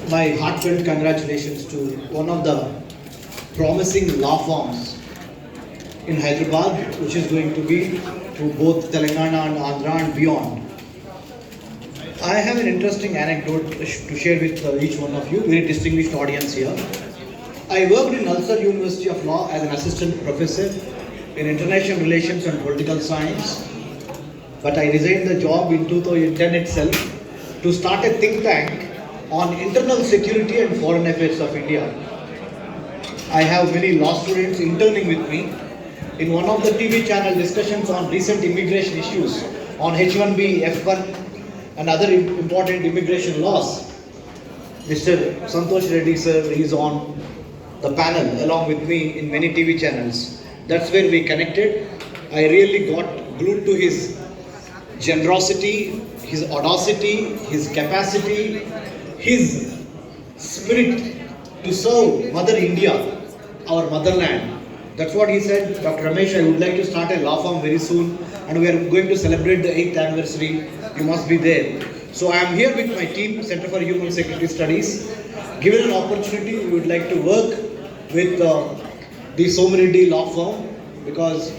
My heartfelt congratulations to one of the promising law firms in Hyderabad, which is going to be to both Telangana and Andhra and beyond. I have an interesting anecdote to share with each one of you, very distinguished audience here. I worked in Ulster University of Law as an assistant professor in international relations and political science, but I resigned the job in 2010 itself to start a think tank on internal security and foreign affairs of India. I have many law students interning with me. In one of the TV channel discussions on recent immigration issues on H1B, F1 and other important immigration laws, Mr. Santosh Reddy sir is on the panel along with me in many TV channels. That's where we connected. I really got glued to his generosity, his audacity, his capacity, his spirit to serve Mother India, our motherland. That's what he said. Dr. Ramesh, I would like to start a law firm very soon and we are going to celebrate the 8th anniversary. You must be there. So I am here with my team, Center for Human Security Studies. Given an opportunity, we would like to work with the Somireddy law firm because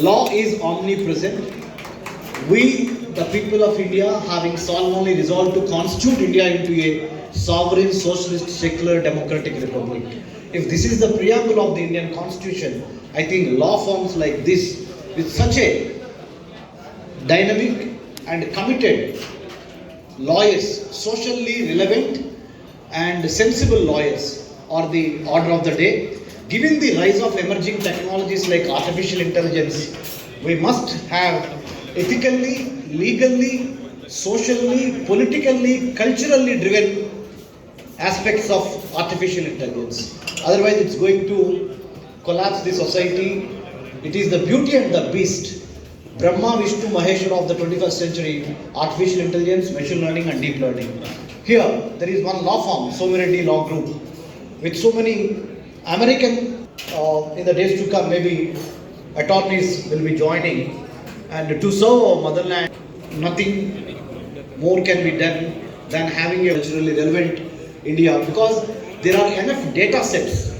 law is omnipresent. We, the people of India, having solemnly resolved to constitute India into a sovereign, socialist, secular, democratic republic. If this is the preamble of the Indian Constitution, I think law firms like this, with such a dynamic and committed lawyers, socially relevant and sensible lawyers, are the order of the day. Given the rise of emerging technologies like artificial intelligence, we must have ethically, legally, socially, politically, culturally driven aspects of artificial intelligence. Otherwise, it's going to collapse the society. It is the beauty and the beast, Brahma, Vishnu, Maheshwara of the 21st century, artificial intelligence, machine learning and deep learning. Here, there is one law firm, Somireddy Law Group, with so many American, in the days to come, maybe attorneys will be joining. And to serve our motherland, nothing more can be done than having a culturally relevant India, because there are enough data sets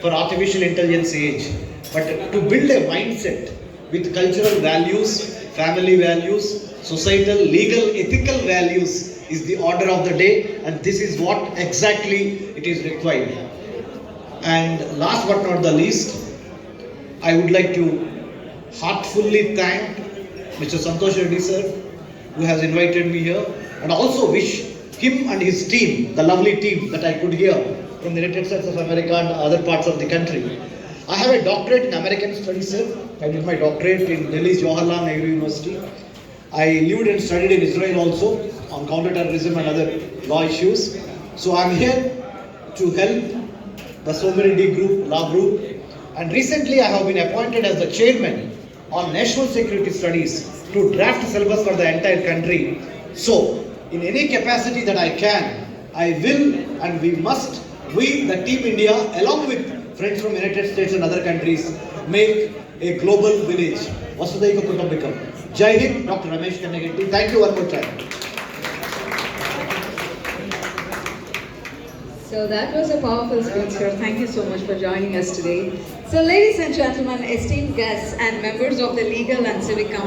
for artificial intelligence age. But to build a mindset with cultural values, family values, societal, legal, ethical values is the order of the day, and this is what exactly it is required. And last but not the least, I would like to heartfully thank Mr. Santosh Reddy sir, who has invited me here, and also wish him and his team, the lovely team that I could hear from the United States of America and other parts of the country. I have a doctorate in American Studies, sir. I did my doctorate in Delhi's Jawaharlal Nehru University. I lived and studied in Israel also on counterterrorism and other law issues. So I'm here to help the Somireddy Group, Law Group. And recently I have been appointed as the chairman on National Security Studies to draft syllabus for the entire country. So, in any capacity that I can, I will and we must, we the Team India, along with friends from United States and other countries, make a global village. Vasudhaiva Kutumbakam. Jai Hind, Dr. Ramesh Kannagetty. Thank you one more time. So that was a powerful speech, sir. Thank you so much for joining us today. So ladies and gentlemen, esteemed guests and members of the Legal and Civic Council,